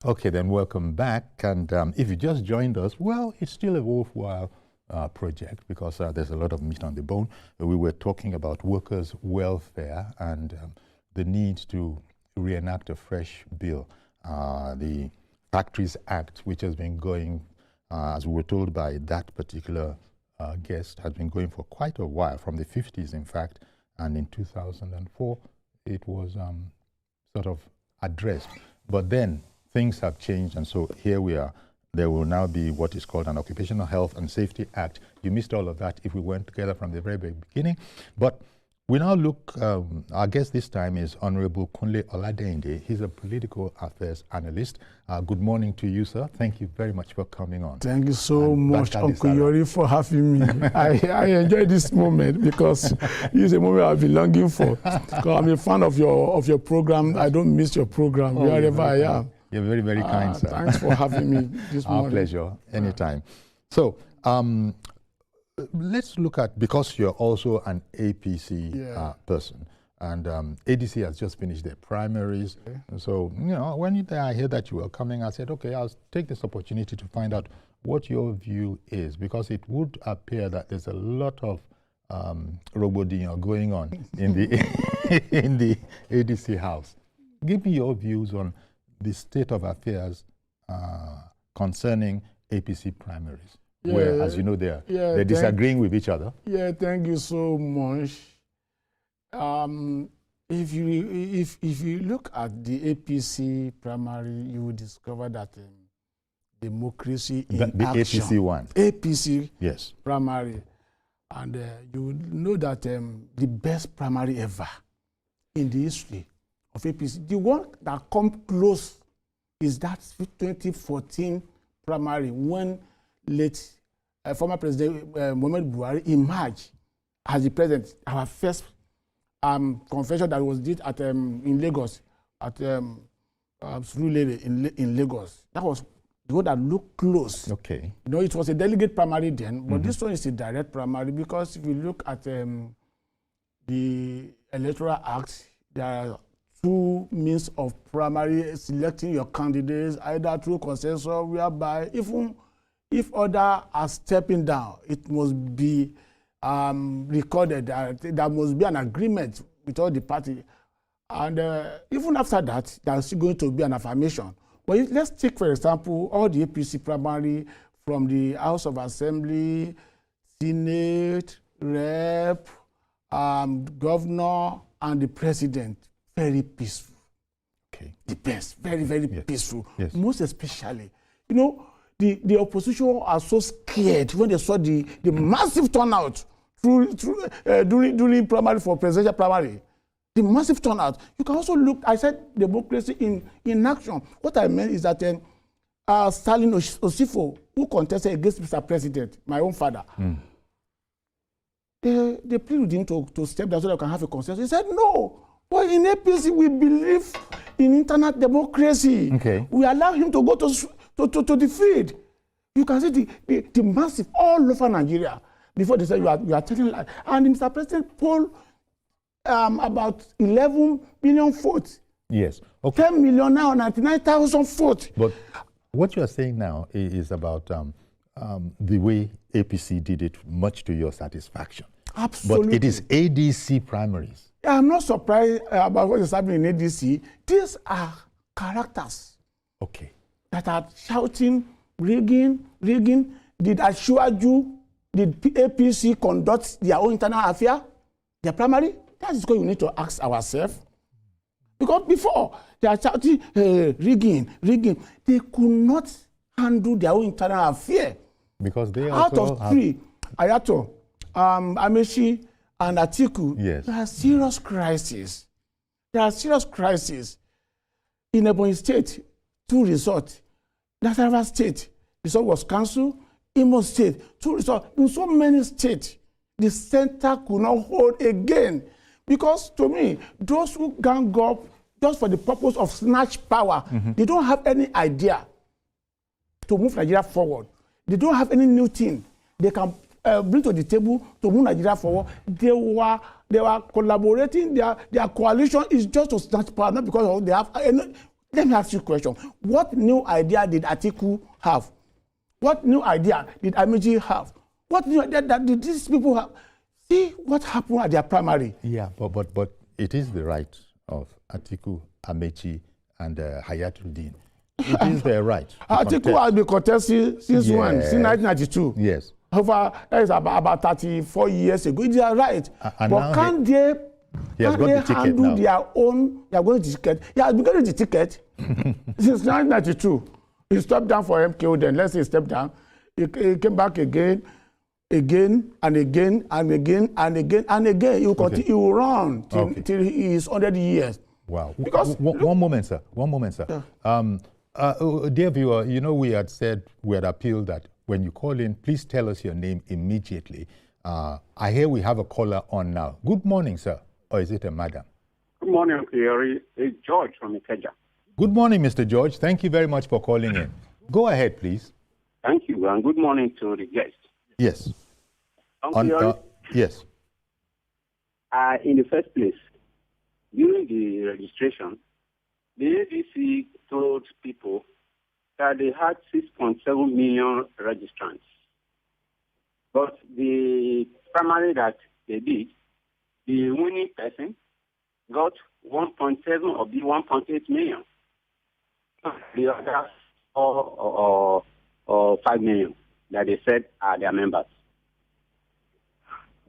Okay, then welcome back. And if you just joined us, well, it's still a worthwhile project because there's a lot of meat on the bone. We were talking about workers' welfare and the need to reenact a fresh bill, the Factories Act, which has been going, as we were told by that particular guest, has been going for quite a while, from the 50s, in fact, and in 2004, it was sort of addressed. But then things have changed, and so here we are. There will now be what is called an Occupational Health and Safety Act. You missed all of that if we went together from the very beginning. But we now look, our guest this time is Honorable Kunle Oladeinde. He's a political affairs analyst. Good morning to you, sir. Thank you very much for coming on. Thank you so much, Uncle Yori, for having me. I enjoy this moment because it's a moment I've been longing for. I'm a fan of your program. I don't miss your program wherever I am. You're very, very kind, sir. Thanks for having me this morning. Our pleasure, anytime. So, let's look at, because you're also an APC person, and ADC has just finished their primaries. Okay. So, you know, when I hear that you were coming, I said, okay, I'll take this opportunity to find out what your view is, because it would appear that there's a lot of robodino going on in the, in the ADC house. Give me your views on the state of affairs concerning APC primaries. Yeah, where, as you know, they're disagreeing with each other. Yeah, thank you so much. If you look at the APC primary, you will discover that democracy in action. The APC one. APC yes. primary. And you will know that the best primary ever in the history of APC, the one that comes close is that 2014 primary when late former President Muhammadu Buhari emerged as the president. Our first convention that was did at in Lagos, at Surulere in Lagos. That was the one that looked close. Okay. You know, it was a delegate primary then, but this one is a direct primary because if you look at the Electoral Act, there are two means of primary selecting your candidates, either through consensus, whereby even if others are stepping down, it must be recorded. There must be an agreement with all the parties. And even after that, there's still going to be an affirmation. But let's take, for example, all the APC primary from the House of Assembly, Senate, Rep, Governor, and the President. Very peaceful. Okay. The best. Very, very peaceful. Yes. Most especially, you know, the opposition are so scared when they saw the massive turnout during primary for presidential primary. The massive turnout. You can also look, I said democracy in action. What I meant is that Stalin Osifo, who contested against Mr. President, my own father, they pleaded with him to step down so they can have a consensus. He said, no. But in APC, we believe in internal democracy. Okay. We allow him to go to the field. You can see the massive all over Nigeria. Before they say you are telling lies. And Mr. President polled about 11 million votes. Yes. Okay. 10 million now, 99,000 votes. But what you are saying now is about the way APC did it, much to your satisfaction. Absolutely. But it is ADC primaries. I'm not surprised about what is happening in ADC. These are characters. Okay. That are shouting, rigging. Did Ashuaju, did APC conduct their own internal affair, their primary? That is what you need to ask ourselves. Because before, they are shouting, rigging. They could not handle their own internal affair. Because they out of three, Ayato, Amaechi, and Atiku, yes. There are serious crises. In Ebonyi State, 2 resorts. Nasarawa State, resort was cancelled. Imo State, 2 resorts. In so many states, the center could not hold again. Because to me, those who gang up just for the purpose of snatch power, they don't have any idea to move Nigeria forward. They don't have any new thing they can bring to the table to move Nigeria forward. They were collaborating. Their coalition is just to snatch power, not because they have Let me ask you a question. What new idea did Atiku have? What new idea did Amaechi have? What new idea did these people have? See what happened at their primary. Yeah, but it is the right of Atiku, Amaechi, and Hayatuddin. It is their right. Atiku has been contesting since when? Since 1992. Yes. That is about 34 years ago. It's their right. But can't they handle their own? They are going to the ticket. He has been getting the ticket since 1992. He stepped down for MKO. Then let's say he stepped down. He came back again and again. He will continue. He will run till he is 100 years. Wow. Because one moment, sir. Yeah. Dear viewer, you know we had appealed that when you call in, please tell us your name immediately. I hear we have a caller on now. Good morning, sir. Or is it a madam? Good morning, Uncle. It's George from Ikeja. Good morning, Mr. George. Thank you very much for calling in. Go ahead, please. Thank you, and good morning to the guest. Yes. Yes. In the first place, during the registration, the ADC told people that they had 6.7 million registrants. But the primary that they did, the winning person got 1.7 of the 1.8 million. The other 4 or 5 million that they said are their members.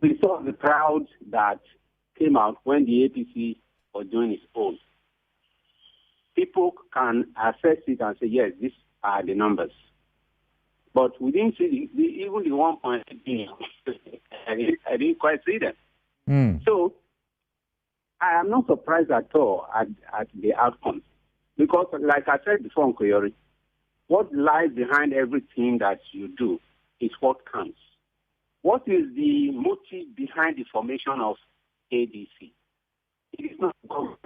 We saw the crowd that came out when the APC was doing its own. People can assess it and say, yes, these are the numbers. But we didn't see even the 1.8 billion. I didn't quite see them. So I am not surprised at all at the outcome. Because like I said before, Nkoyori, what lies behind everything that you do is what counts. What is the motive behind the formation of ADC? It is not to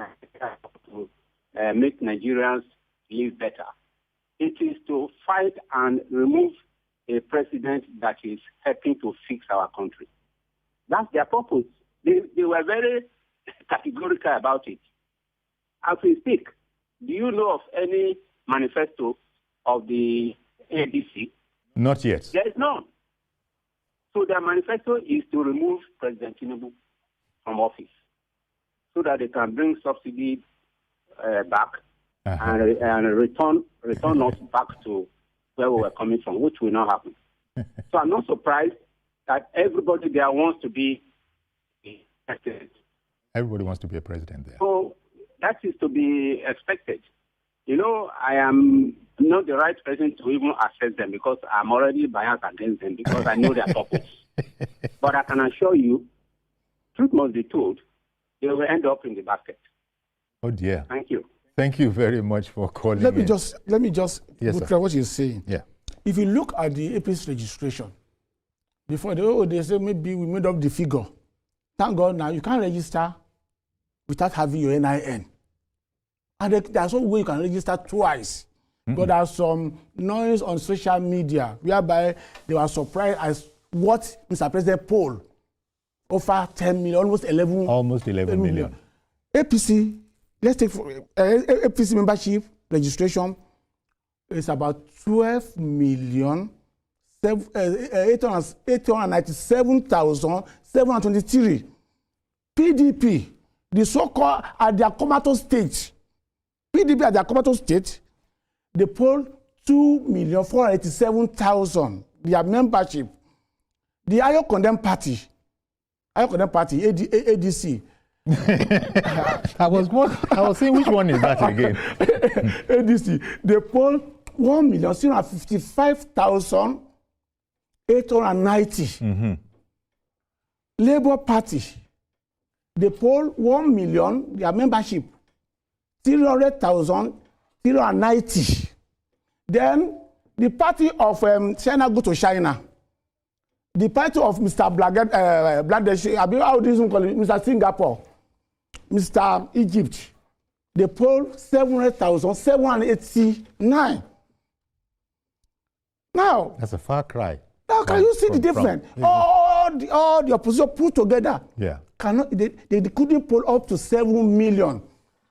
make Nigerians live better. It is to fight and remove a president that is helping to fix our country. That's their purpose. They were very categorical about it. As we speak, do you know of any manifesto of the ADC? Not yet. There is none. So their manifesto is to remove President Tinubu from office so that they can bring subsidy back and return us back to where we were coming from, which will not happen. So I'm not surprised that everybody there wants to be president. Everybody wants to be a president there. So that is to be expected. You know, I am not the right person to even assess them because I'm already biased against them because I know their purpose. But I can assure you, truth must be told, they will end up in the basket. Oh dear. Thank you. Thank you very much for calling. Let me just yes, try what you're saying. Yeah. If you look at the APC registration, before they say maybe we made up the figure. Thank God now you can't register without having your NIN. And there's no way you can register twice. But there's some noise on social media whereby they were surprised as what Mr. President poll over 10 million, almost 11 million. APC, let's take APC membership registration is about 12 million 897,723. PDP, the so-called at their comatose stage. PDP at their comatose state, they polled 2,487,000. Their membership. The Ayo Condemned Party, ADC. I was saying which one is that again? ADC. They polled 1,755,890. Labour Party. They polled 1 million. Their membership. 300,090. Then the party of China go to China. The party of Mr. Bangladesh, how do you call it? Mr. Singapore, Mr. Egypt. They polled 700,789. Now that's a far cry. Now can you see the difference? All the opposition put together. Yeah. They couldn't poll up to 7 million.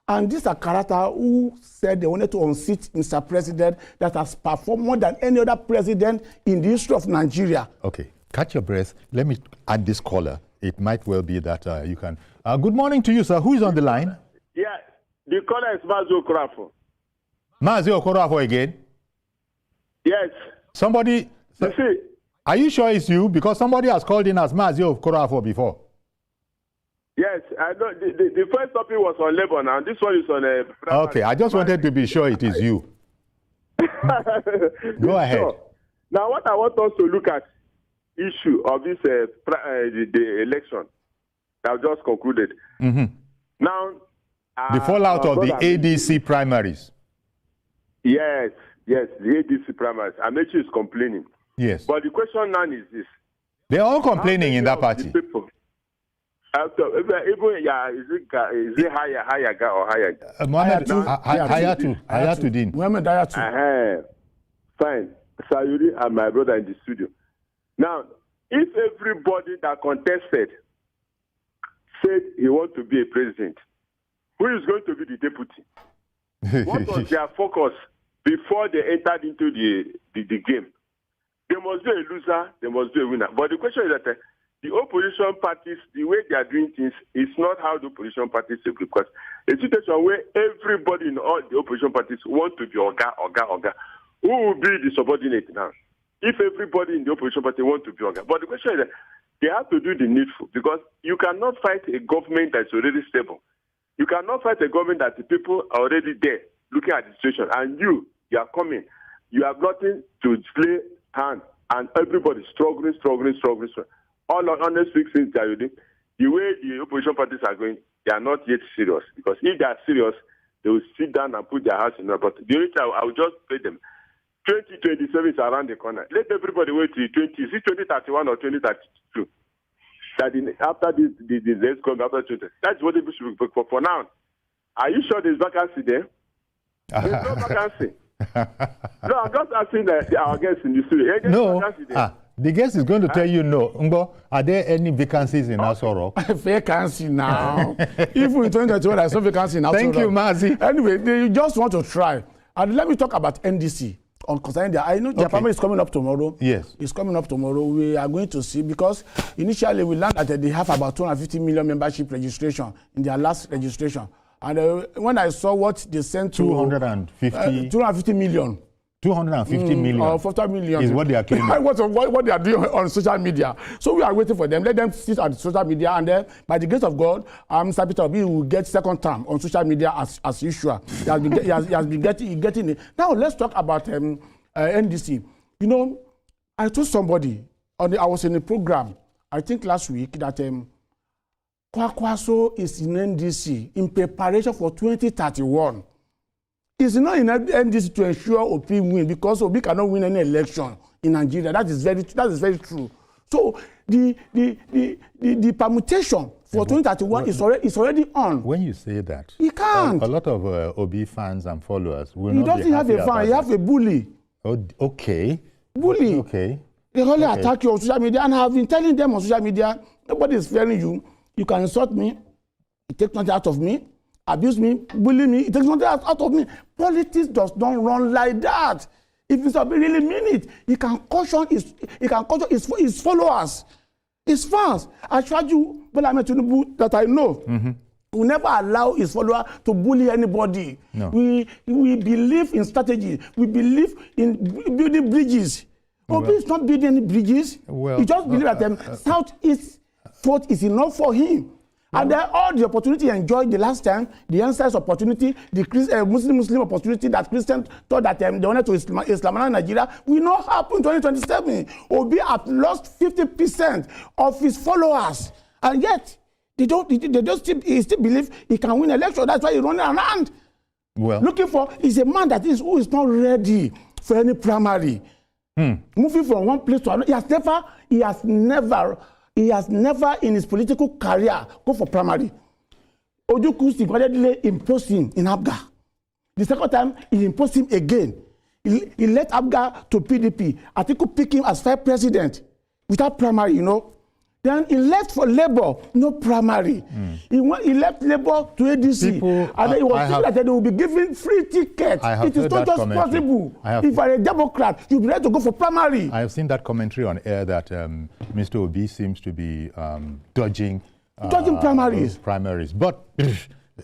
And these are characters who said they wanted to unseat Mr. President that has performed more than any other president in the history of Nigeria. Okay, catch your breath. Let me add this caller. It might well be that you can. Good morning to you, sir. Who is on the line? Yeah, the caller is Mazi Okorafo. Mazi Okorafo again? Yes. Somebody. You see, are you sure it's you? Because somebody has called in as Mazi Okorafo before. yes, I know. The first topic was on labor now. This one is on a. Okay, I just wanted to be sure it is you. Go ahead. Sure. Now, what I want us to look at issue of this the election that just concluded. Mm-hmm. Now, The fallout of the ADC primaries. Yes, the ADC primaries. Amaechi is complaining. Yes. But the question now is this. They're all complaining in that party. People, even, yeah, is it higher or higher? Mohammed Hayatuddin. Mohammed Hayatu. Fine. Sayuri and my brother in the studio. Now, if everybody that contested said he wants to be a president, who is going to be the deputy? What was their focus before they entered into the game? There must be a loser, there must be a winner. But the question is that the opposition parties, the way they are doing things is not how the opposition parties agree. Because a situation where everybody in all the opposition parties want to be Oga. Who will be the subordinate now? If everybody in the opposition party want to be Oga. But the question is that they have to do the needful, because you cannot fight a government that's already stable. You cannot fight a government that the people are already there looking at the situation, and you are coming. You have nothing to play hand, and everybody struggling. All honest speaking, the way the opposition parties are going, they are not yet serious. Because if they are serious, they will sit down and put their house in order. But the only time I will just pay them. 2027 is around the corner. Let everybody wait till 2031 or 2032. That after the days come after 20. That's what people should be for now. Are you sure there's vacancy there? There's no vacancy. No, I'm just asking our guests in the studio. No. The guest is going to tell you no. Ngo, are there any vacancies in Asoro? Vacancy now. Even in 2021, there's no vacancy in Asoro. Thank you, Mazi. Anyway, they just want to try. And let me talk about NDC. I know the primary is coming up tomorrow. Yes. It's coming up tomorrow. We are going to see, because initially we learned that they have about 250 million membership registration in their last registration. And when I saw what they sent to 250 million. 250 million. Or 40 million. Is what they are claiming. what they are doing on social media. So we are waiting for them. Let them sit on social media, and then by the grace of God, Mr. Peter Obi will get second term on social media as usual. He has been getting it. Now let's talk about NDC. You know, I told somebody I was in a program, I think last week, that Kwakwaso is in NDC in preparation for 2031. It's not in NDC to ensure Obi win, because Obi cannot win any election in Nigeria. That is very true. So the permutation for 2031 is already on. When you say that, he can't. A lot of Obi fans and followers will he not be happy about doesn't have a fan. He has a bully. Oh, okay. Bully. Okay. They only attack you on social media, and I have been telling them on social media, nobody is fearing you. You can insult me, it takes nothing out of me. Abuse me, bully me, it takes nothing out of me. Politics does not run like that. If Mr. Obi really mean it, he can caution his followers, his fans. I showed you Bola Ahmed Tinubu that I know. Mm-hmm. We never allow his followers to bully anybody. No. We believe in strategy. We believe in building bridges. Obi is not building any bridges. Well, he just believes that Southeast vote is enough for him. And then all the opportunity enjoyed the last time, the ancestors opportunity, the Muslim opportunity that Christians thought that they wanted to Islamize Nigeria, will not happen in 2027. Obi have lost 50% of his followers, and yet he still believe he can win election. That's why he's running around. Well, looking for is a man who is not ready for any primary. Moving from one place to another, he has never in his political career go for primary. Ojukwu single-handedly imposed him in Abga. The second time, he imposed him again. He led Abga to PDP. Atiku picked him as vice president without primary, you know. Then he left for Labour, no primary. He left Labour to ADC. And then he was thinking that they will be given free tickets. It is not just possible. If you are a Democrat, you'll be ready to go for primary. I have seen that commentary on air that Mr. Obi seems to be dodging primaries. But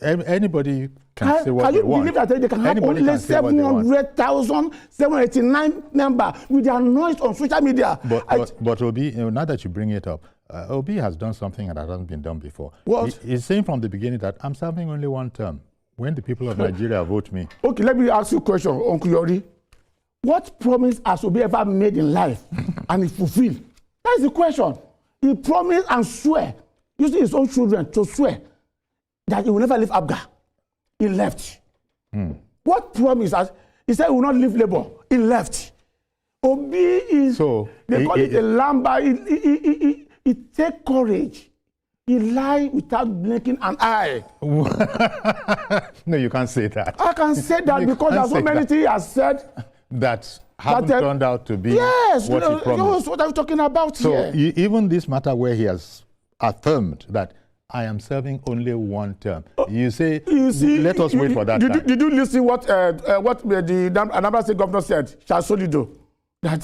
anybody can say what they want. Can you believe that they can have only 700,000, 789 members with their noise on social media? But Obi, now that you bring it up, Obi has done something that hasn't been done before. What? He's saying from the beginning that I'm serving only one term. When the people of Nigeria vote me. Okay, let me ask you a question, Uncle Yori. What promise has Obi ever made in life and he fulfilled? That is the question. He promised and swear, using his own children to swear that he will never leave Abga. He left. What promise? He said he will not leave Labour. He left. Obi is, they call it a lamba. It takes courage. He lies without blinking an eye. No, you can't say that. I can say that because there's so many things he has said that haven't turned out to be what he promised. What are you talking about here? So even this matter where he has affirmed that I am serving only one term. You see, let us wait for that time. Did you listen what the Anambra State governor said, Charles Solido, that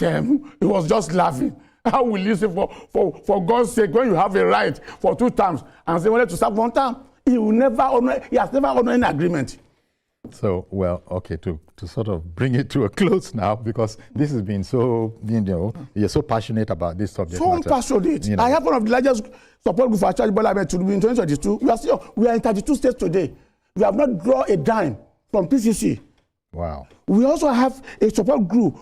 he was just laughing? How will you say for God's sake, when you have a right for 2 terms and say wanted to serve 1 term, he has never honored any agreement. So, well, okay, to sort of bring it to a close now, because this has been so, you're so passionate about this subject matter. So passionate. I have one of the largest support groups for Charles Bola Ahmed Tinubu in 2022. We are in 32 states today. We have not drawn a dime from PCC. Wow. We also have a support group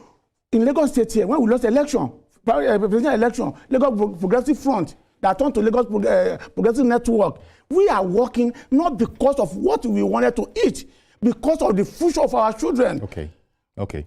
in Lagos State here when we lost election. Presidential election, Lagos Progressive Front, that turned to Lagos Progressive Network. We are working not because of what we wanted to eat, because of the future of our children. Okay.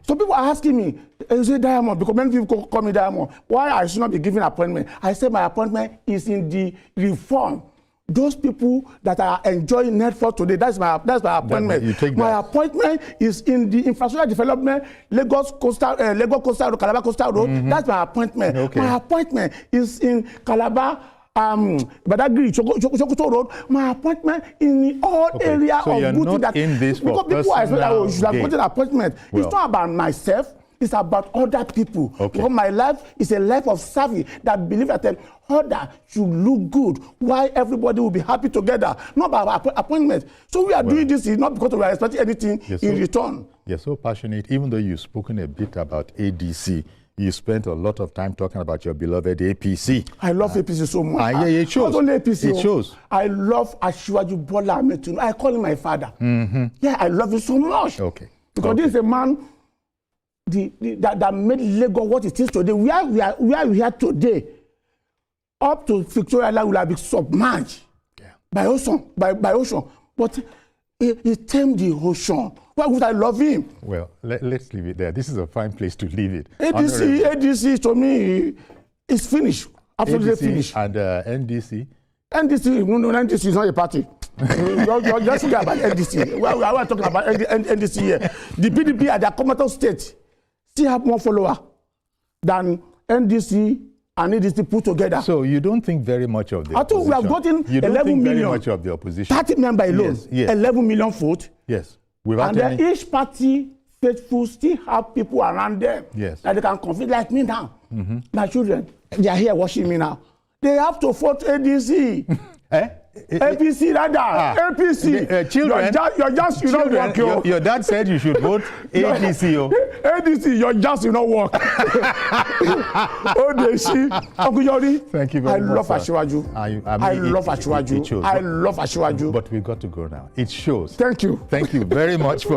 So people are asking me, is it Diamond? Because many people call me Diamond. Why I should not be given appointment? I say my appointment is in the reform. Those people that are enjoying network today, that's my appointment. My appointment is in the infrastructure development, Lagos Coastal Road, Calabar Coastal Road. That's my appointment. Okay. My appointment is in Calabar, Badagry, Chokoto Road. My appointment in all area of good that in this for because people are expecting that I should have gotten an appointment. Well, it's not about myself. It's about other people. Okay. Because my life is a life of service that believe that other should look good, while everybody will be happy together, not about appointment. So we are doing this not because we are expecting anything in return. You're so passionate. Even though you've spoken a bit about ADC, you spent a lot of time talking about your beloved APC. I love APC so much. Yeah, it shows. Not only APC. It shows. I love Asiwaju Bola Ahmed Tinubu. I call him my father. Yeah, I love him so much. Okay. Because this is a man that made Lagos what it is today. Where we are today, up to Victoria Island will have been submerged by ocean. But he tamed the ocean. Why would I love him? Well, let's leave it there. This is a fine place to leave it. ADC to me is finished. Absolutely ADC finished. And NDC? NDC is not a party. You're just talking about NDC. We are talking about NDC here. The PDP at the Commonwealth State still have more followers than NDC and ADC put together. So you don't think very much of the opposition? I think we have gotten 11 million. Very much of the opposition. 30 members alone. Yes. 11 million votes. Yes. And then each party faithful still have people around them that they can compete like me now. My children, they are here watching me now. They have to vote ADC. APC rather. APC. Children. You don't work. Your dad said you should vote ADC. ADC, your just you don't work. Uncle Yori. Thank you very much. I love Asiwaju. I love Asiwaju. I love Asiwaju. But we've got to go now. It shows. Thank you. Thank you very much for